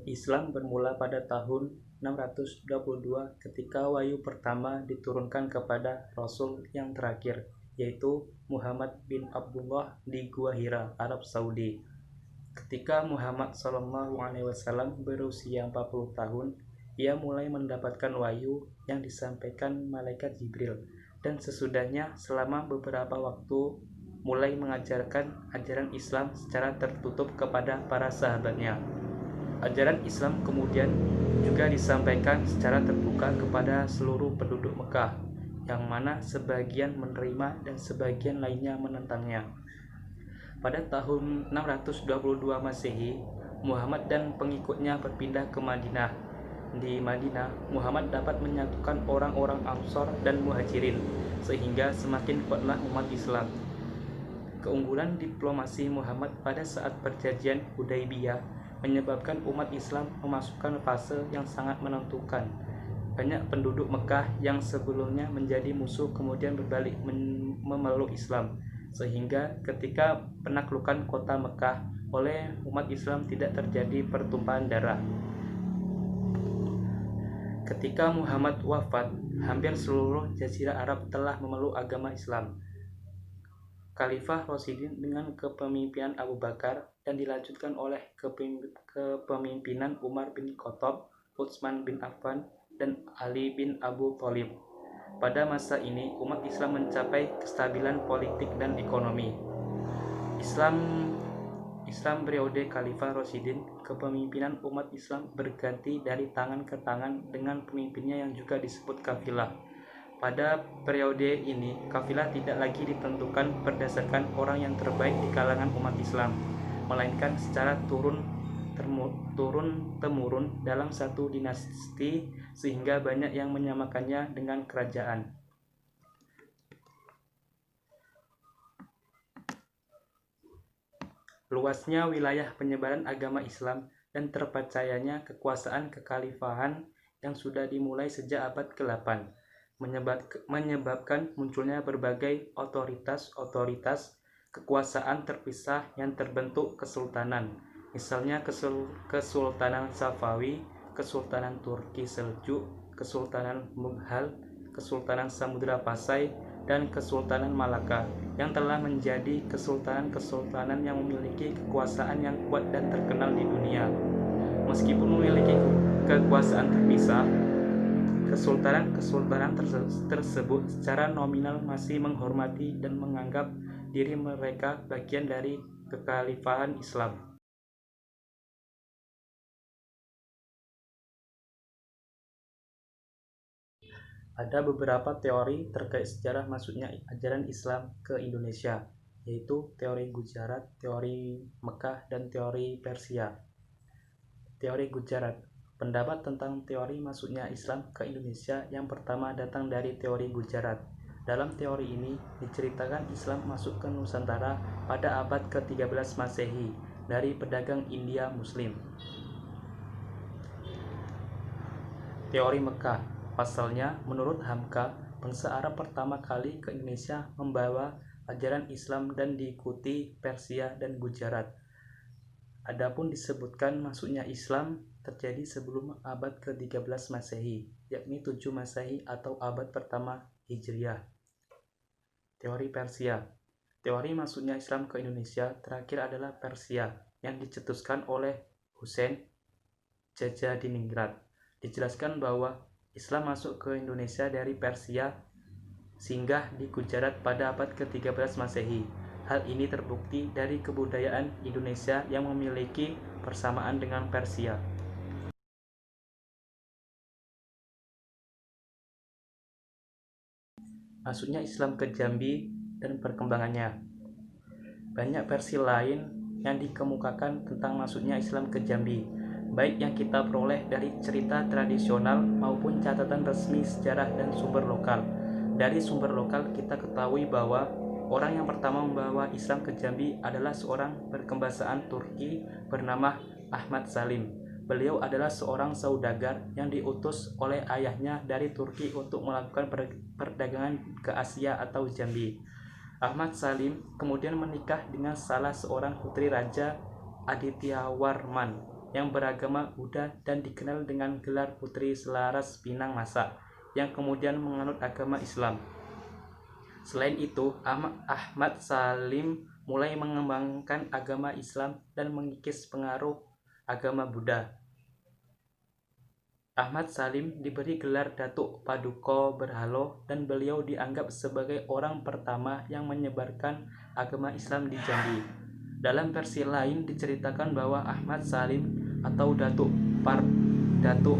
Islam bermula pada tahun 622 ketika wahyu pertama diturunkan kepada Rasul yang terakhir, yaitu Muhammad bin Abdullah di Gua Hira, Arab Saudi. Ketika Muhammad SAW berusia 40 tahun, ia mulai mendapatkan wahyu yang disampaikan malaikat Jibril, dan sesudahnya selama beberapa waktu mulai mengajarkan ajaran Islam secara tertutup kepada para sahabatnya. Ajaran Islam kemudian juga disampaikan secara terbuka kepada seluruh penduduk Mekah, yang mana sebagian menerima dan sebagian lainnya menentangnya. Pada tahun 622 Masehi, Muhammad dan pengikutnya berpindah ke Madinah. Di Madinah, Muhammad dapat menyatukan orang-orang Ansor dan Muhajirin, sehingga semakin kuatlah umat Islam. Keunggulan diplomasi Muhammad pada saat perjanjian Hudaybiyah menyebabkan umat Islam memasukkan fase yang sangat menentukan. Banyak penduduk Mekah yang sebelumnya menjadi musuh kemudian berbalik memeluk Islam, sehingga ketika penaklukan kota Mekah oleh umat Islam tidak terjadi pertumpahan darah. Ketika Muhammad wafat, hampir seluruh jazirah Arab telah memeluk agama Islam. Khalifah Rasyidin dengan kepemimpinan Abu Bakar dan dilanjutkan oleh kepemimpinan Umar bin Khattab, Utsman bin Affan, dan Ali bin Abu Thalib. Pada masa ini, umat Islam mencapai kestabilan politik dan ekonomi. Islam periode Khalifah Rasyidin, kepemimpinan umat Islam berganti dari tangan ke tangan dengan pemimpinnya yang juga disebut kafilah. Pada periode ini, kafilah tidak lagi ditentukan berdasarkan orang yang terbaik di kalangan umat Islam, melainkan secara turun-temurun dalam satu dinasti, sehingga banyak yang menyamakannya dengan kerajaan. Luasnya wilayah penyebaran agama Islam dan terpercayanya kekuasaan kekhalifahan yang sudah dimulai sejak abad ke-8 menyebabkan munculnya berbagai otoritas kekuasaan terpisah yang terbentuk kesultanan. Misalnya Kesultanan Safawi, Kesultanan Turki Seljuk, Kesultanan Mughal, Kesultanan Samudra Pasai, dan Kesultanan Malaka, yang telah menjadi kesultanan-kesultanan yang memiliki kekuasaan yang kuat dan terkenal di dunia. Meskipun memiliki kekuasaan terpisah, kesultanan tersebut secara nominal masih menghormati dan menganggap diri mereka bagian dari kekhalifahan Islam. Ada beberapa teori terkait sejarah masuknya ajaran Islam ke Indonesia, yaitu teori Gujarat, teori Mekah, dan teori Persia. Teori Gujarat. Pendapat tentang teori masuknya Islam ke Indonesia yang pertama datang dari teori Gujarat. Dalam teori ini diceritakan Islam masuk ke Nusantara pada abad ke-13 Masehi dari pedagang India Muslim. Teori Mekah. Pasalnya, menurut Hamka, bangsa Arab pertama kali ke Indonesia membawa ajaran Islam dan diikuti Persia dan Gujarat. Adapun disebutkan masuknya Islam terjadi sebelum abad ke-13 Masehi, yakni 7 Masehi atau abad pertama Hijriah. Teori Persia. Teori masuknya Islam ke Indonesia terakhir adalah Persia yang dicetuskan oleh Husain Jajadiningrat. Dijelaskan bahwa Islam masuk ke Indonesia dari Persia singgah di Gujarat pada abad ke-13 Masehi. Hal ini terbukti dari kebudayaan Indonesia yang memiliki persamaan dengan Persia. Masuknya Islam ke Jambi dan perkembangannya. Banyak versi lain yang dikemukakan tentang masuknya Islam ke Jambi, baik yang kita peroleh dari cerita tradisional maupun catatan resmi sejarah dan sumber lokal. Dari sumber lokal kita ketahui bahwa orang yang pertama membawa Islam ke Jambi adalah seorang berkebahasaan Turki bernama Ahmad Salim. Beliau adalah seorang saudagar yang diutus oleh ayahnya dari Turki untuk melakukan perdagangan ke Asia atau Jambi. Ahmad Salim kemudian menikah dengan salah seorang putri Raja Adityawarman. yang beragama Buddha dan dikenal dengan gelar Putri Selaras Pinang Masa, yang kemudian menganut agama Islam. Selain itu, Ahmad Salim mulai mengembangkan agama Islam dan mengikis pengaruh agama Buddha. Ahmad Salim diberi gelar Datuk Paduka Berhalo dan beliau dianggap sebagai orang pertama yang menyebarkan agama Islam di Jambi. Dalam versi lain diceritakan bahwa Ahmad Salim atau Datuk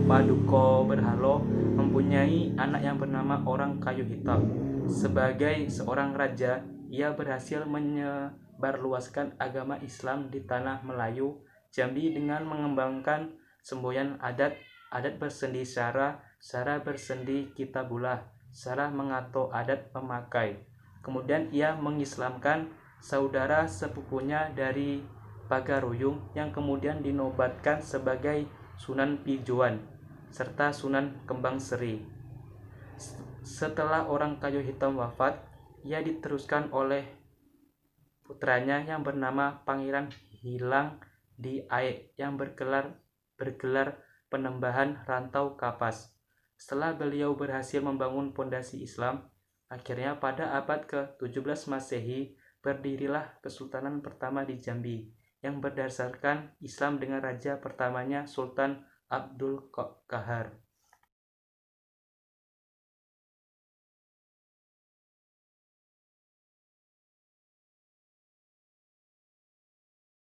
Paduka Berhalo mempunyai anak yang bernama Orang Kayu Hitam. Sebagai seorang raja, ia berhasil menyebarluaskan agama Islam di tanah Melayu, Jambi dengan mengembangkan semboyan adat bersendi syara bersendi kitabullah, syara mengato adat pemakai. Kemudian ia mengislamkan saudara sepupunya dari Pagaruyung yang kemudian dinobatkan sebagai Sunan Pijuan serta Sunan Kembang Seri. Setelah Orang Kayu Hitam wafat, ia diteruskan oleh putranya yang bernama Pangeran Hilang di Aek yang bergelar Penembahan Rantau Kapas. Setelah beliau berhasil membangun pondasi Islam, akhirnya pada abad ke-17 Masehi berdirilah Kesultanan pertama di Jambi yang berdasarkan Islam dengan raja pertamanya Sultan Abdul Qahar.